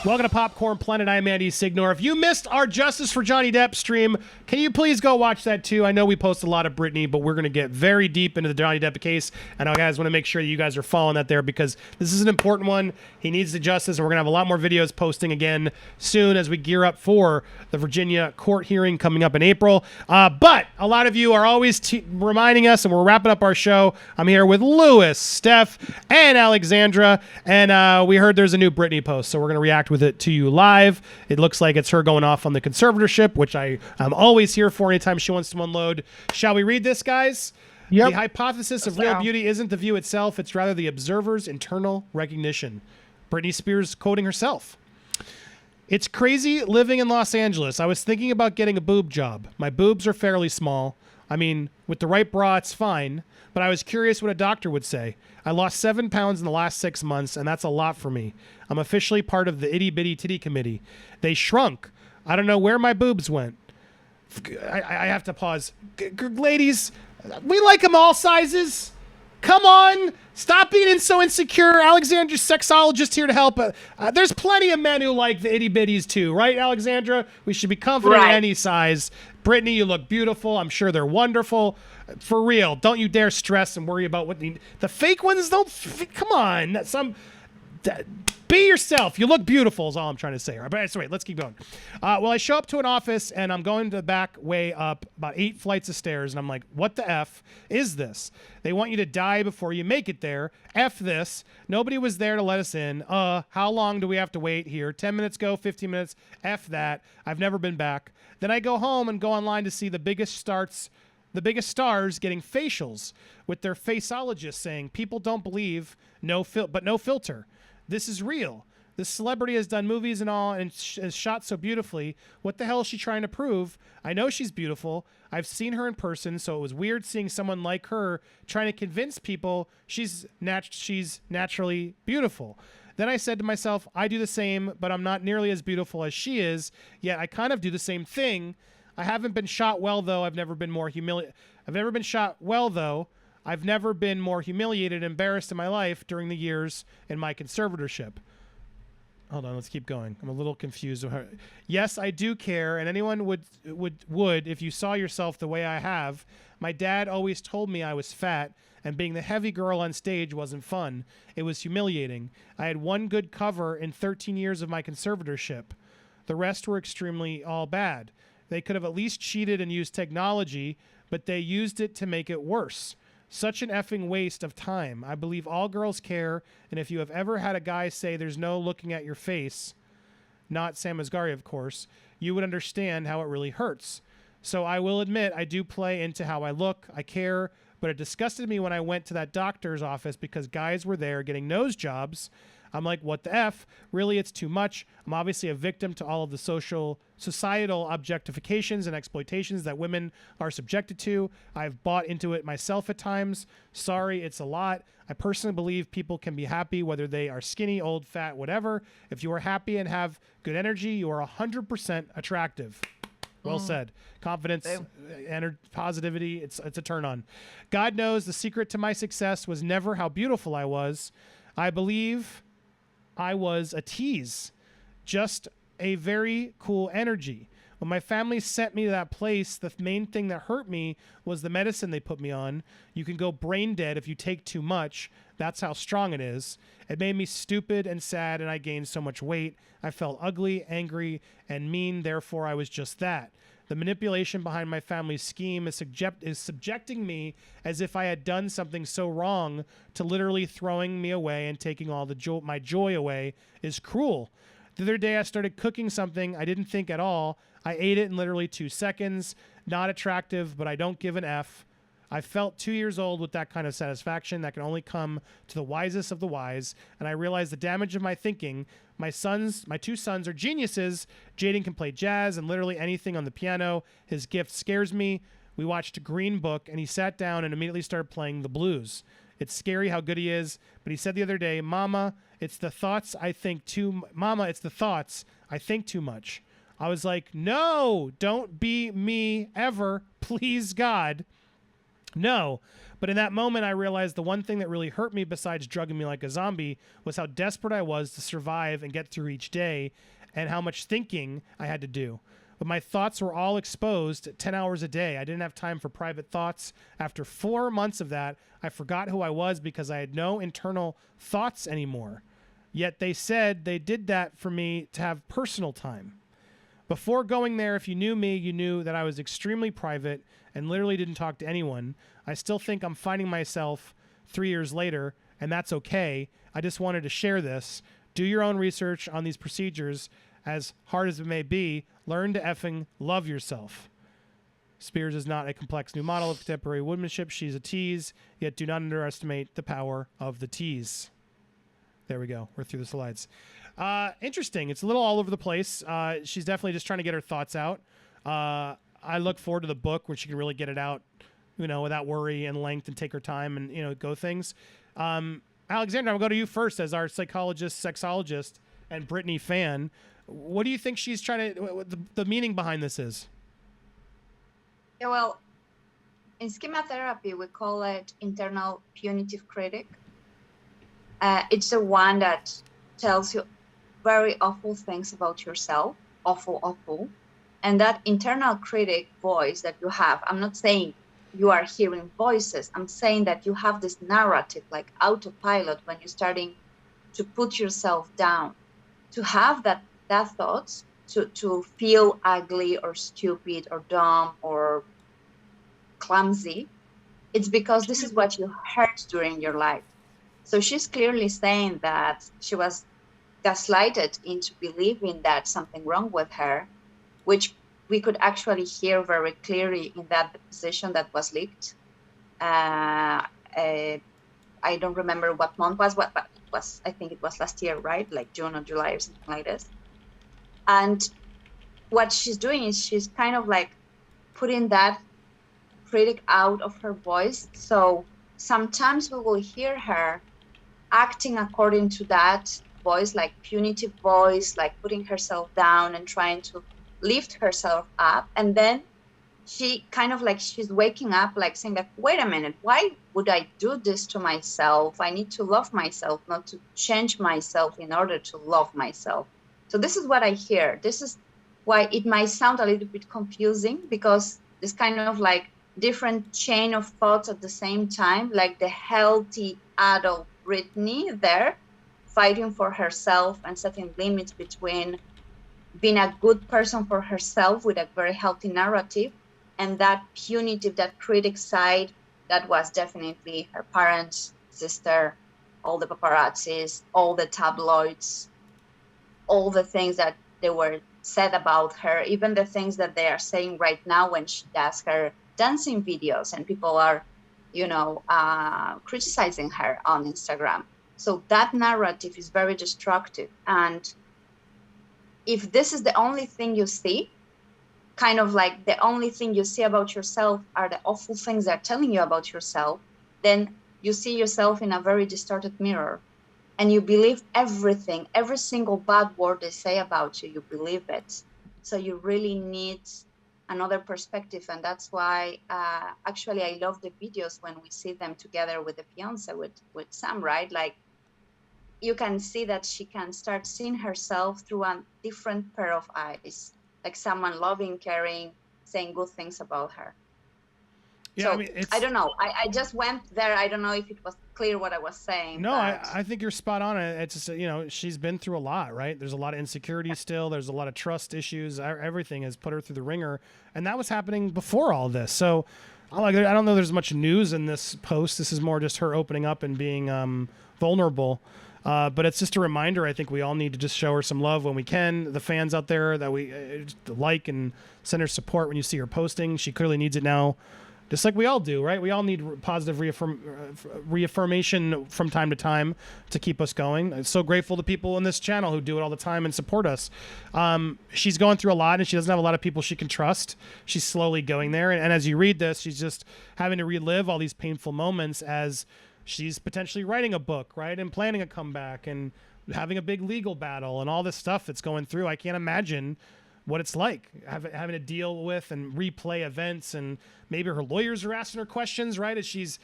Welcome to Popcorn Planet. I'm Andy Signore. If you missed our Justice for Johnny Depp stream, can you please go watch that too? I know we post a lot of Britney, but we're going to get very deep into the Johnny Depp case. And I guys want to make sure that you guys are following that there because this is an important one. He needs the justice, and we're going to have a lot more videos posting again soon as we gear up for the Virginia court hearing coming up in April. But a lot of you are always reminding us, and we're wrapping up our show. I'm here with Lewis, Steph, and Alexandra, and we heard there's a new Britney post, so we're going to react with it to you live. It looks like it's her going off on the conservatorship, which I'm always here for anytime she wants to unload. Shall we read this, guys? Yep. The hypothesis of real beauty isn't the view itself, it's rather the observer's internal recognition. Britney Spears quoting herself. It's crazy living in Los Angeles. I was thinking about getting a boob job. My boobs are fairly small. I mean, with the right bra, it's fine. But I was curious what a doctor would say. I lost 7 pounds in the last 6 months, and that's a lot for me. I'm officially part of the Itty Bitty Titty Committee. They shrunk. I don't know where my boobs went. I have to pause. Ladies, we like them all sizes. Come on. Stop being so insecure. Alexandra's sexologist here to help. There's plenty of men who like the itty bitties too, right, Alexandra? We should be confident in any size. Brittany, you look beautiful. I'm sure they're wonderful. For real. Don't you dare stress and worry about what the fake ones don't. Come on. Be yourself. You look beautiful is all I'm trying to say. All right, but wait, let's keep going. Well, I show up to an office, and I'm going to the back way up about 8 flights of stairs, and I'm like, what the F is this? They want you to die before you make it there. F this. Nobody was there to let us in. How long do we have to wait here? 10 minutes go, 15 minutes. F that. I've never been back. Then I go home and go online to see the biggest stars getting facials with their faceologists saying, people don't believe, no filter. This is real. This celebrity has done movies and all and is shot so beautifully. What the hell is she trying to prove? I know she's beautiful. I've seen her in person, so it was weird seeing someone like her trying to convince people she's naturally beautiful. Then I said to myself, I do the same, but I'm not nearly as beautiful as she is, yet I kind of do the same thing. I haven't been shot well, though. I've never been more humiliated and embarrassed in my life during the years in my conservatorship. Hold on, let's keep going. I'm a little confused. Yes, I do care, and anyone would if you saw yourself the way I have. My dad always told me I was fat, and being the heavy girl on stage wasn't fun. It was humiliating. I had one good cover in 13 years of my conservatorship. The rest were extremely all bad. They could have at least cheated and used technology, but they used it to make it worse. Such an effing waste of time. I believe all girls care, and if you have ever had a guy say there's no looking at your face, not Sam Asghari, of course, you would understand how it really hurts. So I will admit I do play into how I look. I care, but it disgusted me when I went to that doctor's office because guys were there getting nose jobs. I'm like, what the F? Really, it's too much. I'm obviously a victim to all of the societal objectifications and exploitations that women are subjected to. I've bought into it myself at times. Sorry, it's a lot. I personally believe people can be happy whether they are skinny, old, fat, whatever. If you are happy and have good energy, you are 100% attractive. Well said. Confidence, positivity, it's a turn on. God knows the secret to my success was never how beautiful I was. I believe I was a tease, just a very cool energy. When my family sent me to that place, the main thing that hurt me was the medicine they put me on. You can go brain dead if you take too much. That's how strong it is. It made me stupid and sad, and I gained so much weight. I felt ugly, angry, and mean. Therefore, I was just that. The manipulation behind my family's scheme is subjecting me as if I had done something so wrong to literally throwing me away and taking all my joy away is cruel. The other day I started cooking something I didn't think at all. I ate it in literally 2 seconds. Not attractive, but I don't give an F. I felt 2 years old with that kind of satisfaction that can only come to the wisest of the wise, and I realized the damage of my thinking. My 2 sons are geniuses. Jaden can play jazz and literally anything on the piano. His gift scares me. We watched Green Book, and he sat down and immediately started playing the blues. It's scary how good he is, but he said the other day, Mama, it's the thoughts I think too much. I was like, no, don't be me ever, please God. No, But in that moment, I realized the one thing that really hurt me besides drugging me like a zombie was how desperate I was to survive and get through each day and how much thinking I had to do. But my thoughts were all exposed 10 hours a day. I didn't have time for private thoughts. After 4 months of that, I forgot who I was because I had no internal thoughts anymore. Yet they said they did that for me to have personal time. Before going there, if you knew me, you knew that I was extremely private and literally didn't talk to anyone. I still think I'm finding myself 3 years later, and that's okay. I just wanted to share this. Do your own research on these procedures. As hard as it may be, learn to effing love yourself. Spears is not a complex new model of contemporary womanship. She's a tease, yet do not underestimate the power of the tease. There we go. We're through the slides. Interesting. It's a little all over the place. She's definitely just trying to get her thoughts out. I look forward to the book where she can really get it out, without worry and length and take her time and, go things. Alexander, I'll go to you first as our psychologist, sexologist, and Britney fan. What do you think she's trying to, what the meaning behind this is? Yeah, well, in schema therapy, we call it internal punitive critic. It's the one that tells you very awful things about yourself, awful. And that internal critic voice that you have, I'm not saying you are hearing voices, I'm saying that you have this narrative like autopilot when you're starting to put yourself down, to have that thoughts, to feel ugly or stupid or dumb or clumsy. It's because this is what you heard during your life. So she's clearly saying that she was gaslighted into believing that something wrong with her, which we could actually hear very clearly in that deposition that was leaked. I don't remember what month was, but it was, I think it was last year, right? Like June or July or something like this. And what she's doing is she's kind of like putting that critic out of her voice. So sometimes we will hear her acting according to that voice, like punitive voice, like putting herself down and trying to lift herself up. And then she kind of like, she's waking up, like saying like, wait a minute, why would I do this to myself? I need to love myself, not to change myself in order to love myself. So this is what I hear. This is why it might sound a little bit confusing, because this kind of like different chain of thoughts at the same time, like the healthy adult Britney there fighting for herself and setting limits between being a good person for herself with a very healthy narrative and that punitive, that critic side that was definitely her parents, sister, all the paparazzis, all the tabloids, all the things that they were said about her, even the things that they are saying right now when she does her dancing videos and people are, criticizing her on Instagram. So that narrative is very destructive. And if this is the only thing you see, kind of like the only thing you see about yourself are the awful things they're telling you about yourself, then you see yourself in a very distorted mirror. And you believe everything, every single bad word they say about you, you believe it. So you really need another perspective. And that's why actually I love the videos when we see them together with the fiance, with Sam, right? Like you can see that she can start seeing herself through a different pair of eyes, like someone loving, caring, saying good things about her. Yeah, so, I mean, I don't know. I just went there. I don't know if it was clear what I was saying. No, but I think you're spot on. It's just, she's been through a lot, right? There's a lot of insecurity still. There's a lot of trust issues. Everything has put her through the ringer. And that was happening before all this. So I don't know there's much news in this post. This is more just her opening up and being vulnerable. But it's just a reminder. I think we all need to just show her some love when we can. The fans out there that we like and send her support when you see her posting. She clearly needs it now. Just like we all do, right? We all need positive reaffirmation from time to time to keep us going. I'm so grateful to people in this channel who do it all the time and support us. She's going through a lot, and she doesn't have a lot of people she can trust. She's slowly going there. And as you read this, she's just having to relive all these painful moments as she's potentially writing a book, right? And planning a comeback and having a big legal battle and all this stuff that's going through. I can't imagine what it's like having to deal with and replay events, and maybe her lawyers are asking her questions, right? As she's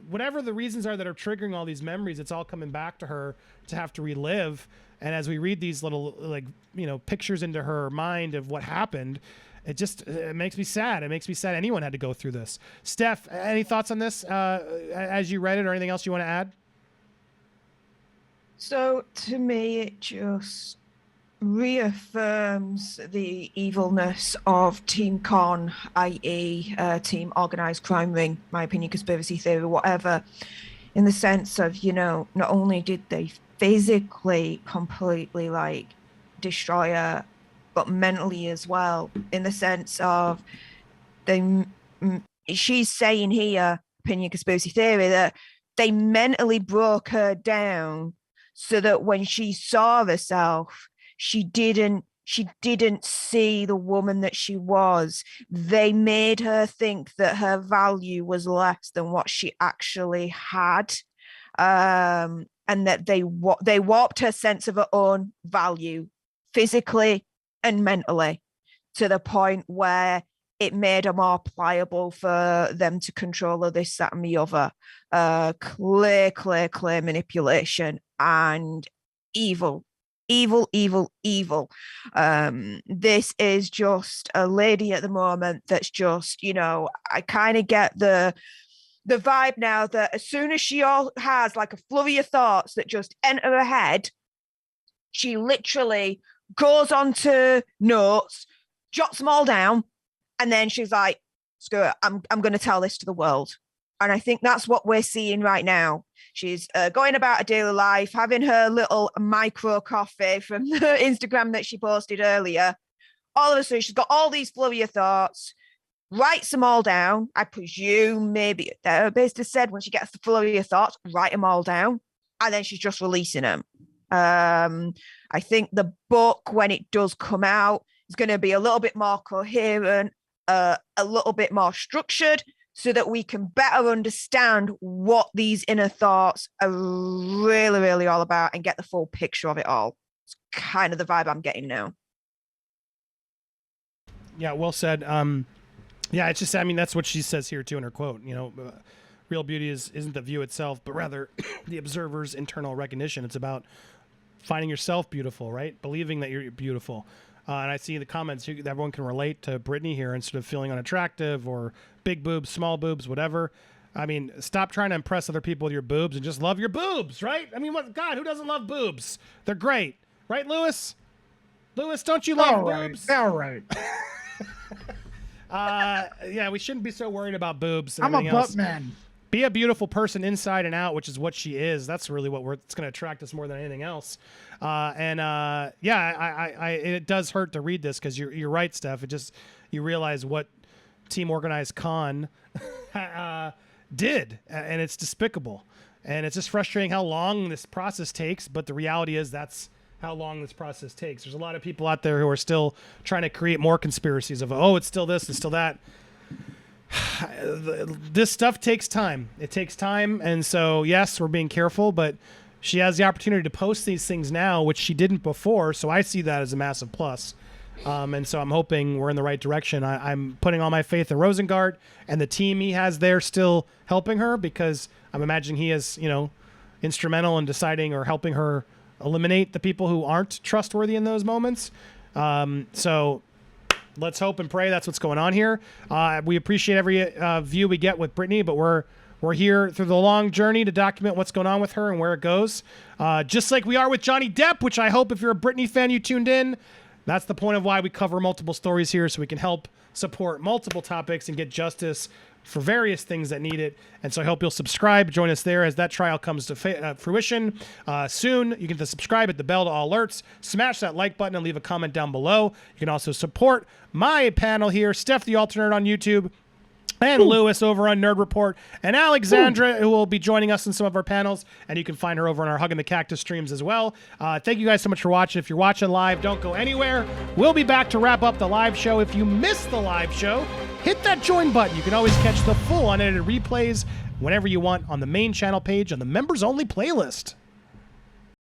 whatever the reasons are that are triggering all these memories, it's all coming back to her to have to relive. And as we read these little, like, pictures into her mind of what happened, it makes me sad. It makes me sad anyone had to go through this. Steph, any thoughts on this as you read it, or anything else you want to add? So to me, it just reaffirms the evilness of Team Con, i.e. Team Organized Crime Ring, my opinion, conspiracy theory, whatever, in the sense of, not only did they physically completely like destroy her, but mentally as well, in the sense of she's saying here, opinion, conspiracy theory, that they mentally broke her down so that when she saw herself, she didn't see the woman that she was. They made her think that her value was less than what she actually had, and that they warped her sense of her own value physically and mentally to the point where it made her more pliable for them to control her, this, that, and the other. Clear manipulation and evil. This is just a lady at the moment that's just, I kind of get the vibe now that as soon as she has like a flurry of thoughts that just enter her head, she literally goes onto notes, jots them all down, and then she's like, screw it, I'm going to tell this to the world. And I think that's what we're seeing right now. She's going about her daily life, having her little micro coffee from the Instagram that she posted earlier. All of a sudden, she's got all these flurry of thoughts, writes them all down. I presume maybe a therapist said when she gets the flurry of thoughts, write them all down. And then she's just releasing them. I think the book, when it does come out, is going to be a little bit more coherent, a little bit more structured, so that we can better understand what these inner thoughts are really, really all about and get the full picture of it all. It's kind of the vibe I'm getting now. Yeah, well said. Yeah, it's just, that's what she says here too in her quote. Real beauty isn't the view itself, but rather the observer's internal recognition. It's about finding yourself beautiful, right? Believing that you're beautiful. And I see the comments that everyone can relate to Britney here instead of feeling unattractive or big boobs, small boobs, whatever. Stop trying to impress other people with your boobs and just love your boobs, right? God, who doesn't love boobs? They're great. Right, Lewis? Lewis, don't you love boobs? All right. Yeah, we shouldn't be so worried about boobs. I'm a butt man. Be a beautiful person inside and out, which is what she is. That's really it's going to attract us more than anything else. It does hurt to read this because you're right, Steph. You realize what Team Organized Con did, and it's despicable. And it's just frustrating how long this process takes. But the reality is that's how long this process takes. There's a lot of people out there who are still trying to create more conspiracies of, it's still this, it's still that. This stuff takes time. It takes time. And so, yes, we're being careful, but she has the opportunity to post these things now, which she didn't before. So I see that as a massive plus. And so I'm hoping we're in the right direction. I'm putting all my faith in Rosengart and the team he has there still helping her, because I'm imagining he is, instrumental in deciding or helping her eliminate the people who aren't trustworthy in those moments. So let's hope and pray that's what's going on here. We appreciate every view we get with Britney, but we're here through the long journey to document what's going on with her and where it goes. Just like we are with Johnny Depp, which I hope if you're a Britney fan, you tuned in. That's the point of why we cover multiple stories here, so we can help support multiple topics and get justice for various things that need it. And so I hope you'll subscribe, join us there as that trial comes to fruition soon. You can subscribe, hit the bell to all alerts, smash that like button, and leave a comment down below. You can also support my panel here, Steph the Alternate on YouTube, and Lewis over on Nerd Report, and Alexandra, who will be joining us in some of our panels, and you can find her over on our Hugging the Cactus streams as well. Thank you guys so much for watching. If you're watching live, don't go anywhere. We'll be back to wrap up the live show. If you missed the live show, hit that join button. You can always catch the full unedited replays whenever you want on the main channel page on the members only playlist.